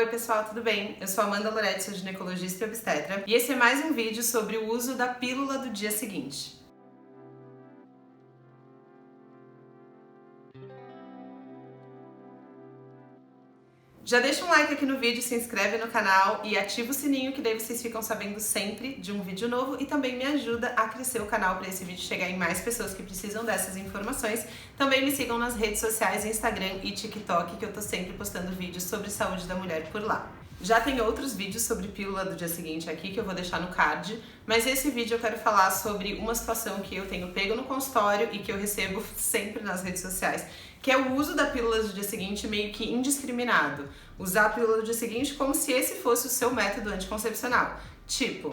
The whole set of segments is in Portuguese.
pessoal, tudo bem? Eu sou Amanda Loretti, sou ginecologista e obstetra, e esse é mais um vídeo sobre o uso da pílula do dia seguinte. Já deixa um like aqui no vídeo, se inscreve no canal e ativa o sininho, que daí vocês ficam sabendo sempre de um vídeo novo e também me ajuda a crescer o canal para esse vídeo chegar em mais pessoas que precisam dessas informações. Também me sigam nas redes sociais, Instagram e TikTok, que eu tô sempre postando vídeos sobre saúde da mulher por lá. Já tem outros vídeos sobre pílula do dia seguinte aqui que eu vou deixar no card, mas esse vídeo eu quero falar sobre uma situação que eu tenho pego no consultório e que eu recebo sempre nas redes sociais, que é o uso da pílula do dia seguinte meio que indiscriminado. Usar a pílula do dia seguinte como se esse fosse o seu método anticoncepcional. Tipo,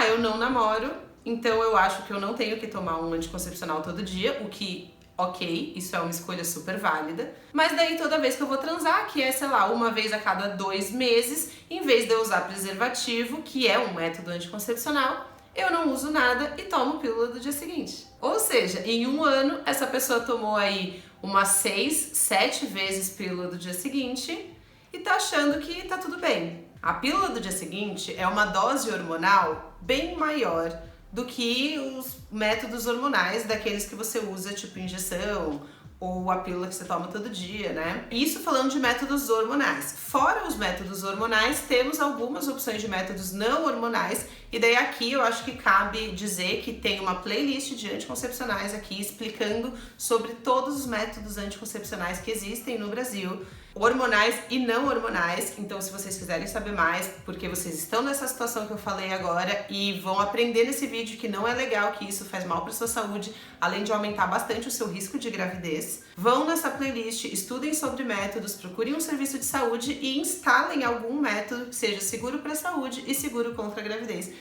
eu não namoro, então eu acho que eu não tenho que tomar um anticoncepcional todo dia, o que... ok, isso é uma escolha super válida, mas daí toda vez que eu vou transar, que é, sei lá, uma vez a cada 2 meses, em vez de eu usar preservativo, que é um método anticoncepcional, eu não uso nada e tomo pílula do dia seguinte. Ou seja, em um ano, essa pessoa tomou aí umas 6, 7 vezes pílula do dia seguinte e tá achando que tá tudo bem. A pílula do dia seguinte é uma dose hormonal bem maior do que os métodos hormonais daqueles que você usa, tipo injeção ou a pílula que você toma todo dia, né? Isso falando de métodos hormonais. Fora os métodos hormonais, temos algumas opções de métodos não hormonais, e daí aqui eu acho que cabe dizer que tem uma playlist de anticoncepcionais aqui explicando sobre todos os métodos anticoncepcionais que existem no Brasil, hormonais e não hormonais. Então, se vocês quiserem saber mais, porque vocês estão nessa situação que eu falei agora e vão aprender nesse vídeo que não é legal, que isso faz mal para sua saúde, além de aumentar bastante o seu risco de gravidez, vão nessa playlist, estudem sobre métodos, procurem um serviço de saúde e instalem algum método que seja seguro para a saúde e seguro contra a gravidez,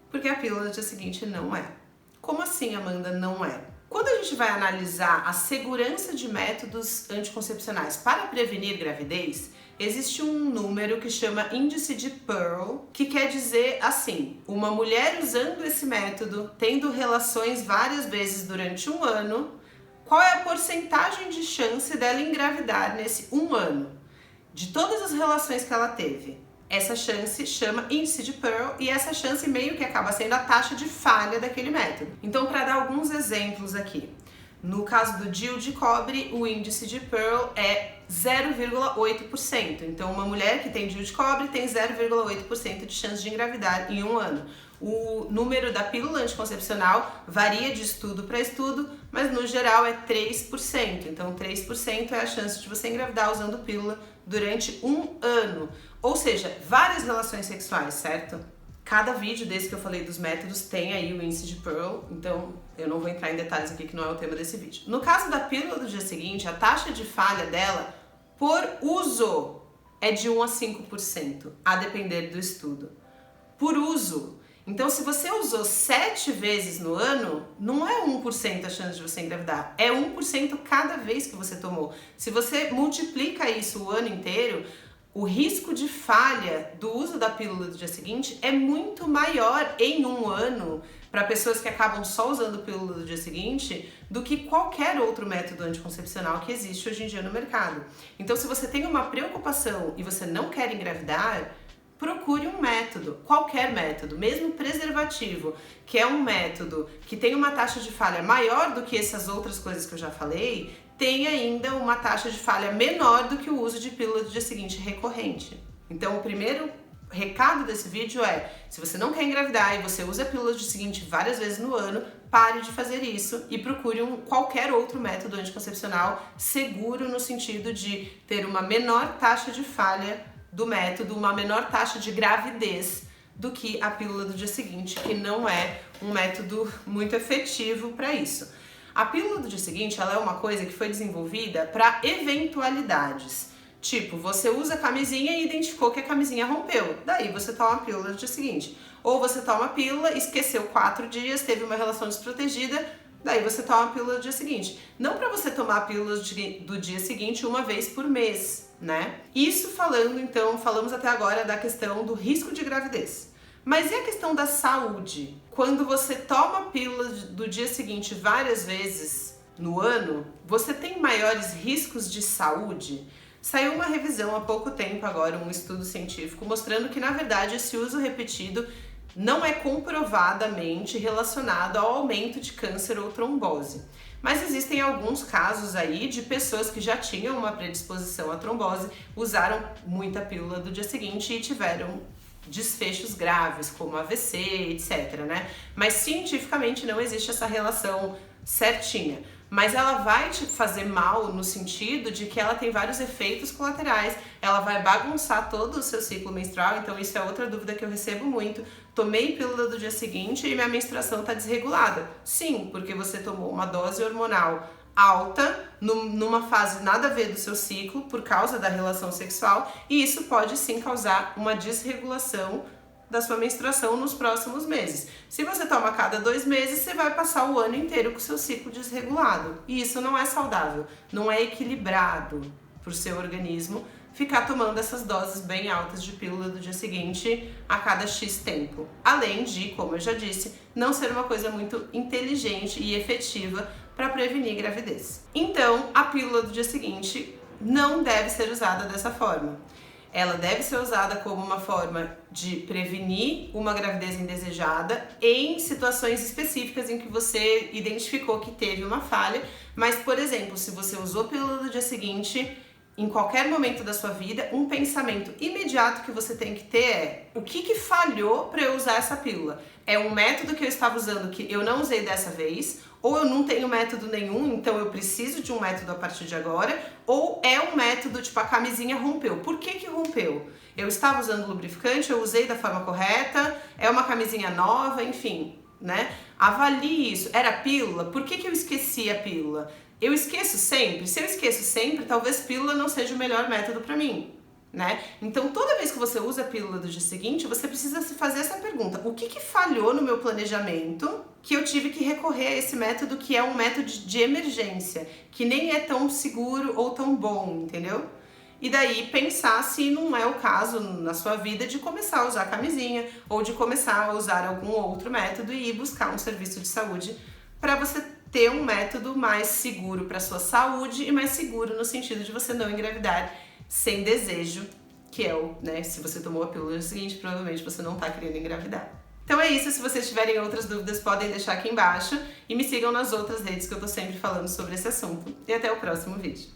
porque a pílula do dia seguinte não é. Como assim, Amanda, não é? Quando a gente vai analisar a segurança de métodos anticoncepcionais para prevenir gravidez, existe um número que chama índice de Pearl, que quer dizer assim: uma mulher usando esse método, tendo relações várias vezes durante um ano, qual é a porcentagem de chance dela engravidar nesse um ano? De todas as relações que ela teve. Essa chance chama índice de Pearl e essa chance meio que acaba sendo a taxa de falha daquele método. Então, para dar alguns exemplos aqui, no caso do DIU de cobre, o índice de Pearl é 0,8%. Então, uma mulher que tem DIU de cobre tem 0,8% de chance de engravidar em um ano. O número da pílula anticoncepcional varia de estudo para estudo, mas no geral é 3%. Então, 3% é a chance de você engravidar usando pílula durante um ano. Ou seja, várias relações sexuais, certo? Cada vídeo desse que eu falei dos métodos tem aí o índice de Pearl, então eu não vou entrar em detalhes aqui que não é o tema desse vídeo. No caso da pílula do dia seguinte, a taxa de falha dela por uso é de 1 a 5%, a depender do estudo. Por uso. Então, se você usou 7 vezes no ano, não é 1% a chance de você engravidar, é 1% cada vez que você tomou. Se você multiplica isso o ano inteiro, o risco de falha do uso da pílula do dia seguinte é muito maior em um ano para pessoas que acabam só usando pílula do dia seguinte do que qualquer outro método anticoncepcional que existe hoje em dia no mercado. Então, se você tem uma preocupação e você não quer engravidar, procure um método, qualquer método, mesmo preservativo, que é um método que tem uma taxa de falha maior do que essas outras coisas que eu já falei, tem ainda uma taxa de falha menor do que o uso de pílula do dia seguinte recorrente. Então, o primeiro recado desse vídeo é: se você não quer engravidar e você usa a pílula do dia seguinte várias vezes no ano, pare de fazer isso e procure qualquer outro método anticoncepcional seguro, no sentido de ter uma menor taxa de falha do método, uma menor taxa de gravidez do que a pílula do dia seguinte, que não é um método muito efetivo para isso. A pílula do dia seguinte, ela é uma coisa que foi desenvolvida para eventualidades. Tipo, você usa a camisinha e identificou que a camisinha rompeu. Daí você toma a pílula do dia seguinte. Ou você toma a pílula, esqueceu 4 dias, teve uma relação desprotegida, daí você toma a pílula do dia seguinte. Não para você tomar a pílula do dia seguinte uma vez por mês, né? Isso falando, então, falamos até agora da questão do risco de gravidez. Mas e a questão da saúde? Quando você toma a pílula do dia seguinte várias vezes no ano, você tem maiores riscos de saúde? Saiu uma revisão há pouco tempo agora, um estudo científico, mostrando que na verdade esse uso repetido não é comprovadamente relacionado ao aumento de câncer ou trombose. Mas existem alguns casos aí de pessoas que já tinham uma predisposição à trombose, usaram muita pílula do dia seguinte e tiveram desfechos graves, como AVC, etc, né? Mas cientificamente não existe essa relação certinha. Mas ela vai te fazer mal no sentido de que ela tem vários efeitos colaterais, ela vai bagunçar todo o seu ciclo menstrual, então isso é outra dúvida que eu recebo muito. Tomei pílula do dia seguinte e minha menstruação está desregulada. Sim, porque você tomou uma dose hormonal alta, numa fase nada a ver do seu ciclo, por causa da relação sexual, e isso pode sim causar uma desregulação da sua menstruação nos próximos meses. Se você toma a cada 2 meses, você vai passar o ano inteiro com o seu ciclo desregulado. E isso não é saudável, não é equilibrado para o seu organismo ficar tomando essas doses bem altas de pílula do dia seguinte a cada X tempo. Além de, como eu já disse, não ser uma coisa muito inteligente e efetiva para prevenir gravidez. Então, a pílula do dia seguinte não deve ser usada dessa forma. Ela deve ser usada como uma forma de prevenir uma gravidez indesejada em situações específicas em que você identificou que teve uma falha, mas, por exemplo, se você usou pílula do dia seguinte, em qualquer momento da sua vida, um pensamento imediato que você tem que ter é: o que falhou para eu usar essa pílula? É um método que eu estava usando que eu não usei dessa vez? Ou eu não tenho método nenhum, então eu preciso de um método a partir de agora? Ou é um método, tipo, a camisinha rompeu. Por que rompeu? Eu estava usando lubrificante, eu usei da forma correta, é uma camisinha nova, enfim, né? Avalie isso. Era pílula? Por que eu esqueci a pílula? Eu esqueço sempre? Se eu esqueço sempre, talvez pílula não seja o melhor método para mim, né? Então, toda vez que você usa a pílula do dia seguinte, você precisa se fazer essa pergunta: o que falhou no meu planejamento que eu tive que recorrer a esse método, que é um método de emergência, que nem é tão seguro ou tão bom, entendeu? E daí pensar se não é o caso na sua vida de começar a usar camisinha ou de começar a usar algum outro método e ir buscar um serviço de saúde para você ter um método mais seguro para sua saúde e mais seguro no sentido de você não engravidar sem desejo, que é o, né, se você tomou a pílula seguinte, provavelmente você não tá querendo engravidar. Então é isso, se vocês tiverem outras dúvidas, podem deixar aqui embaixo e me sigam nas outras redes que eu tô sempre falando sobre esse assunto. E até o próximo vídeo.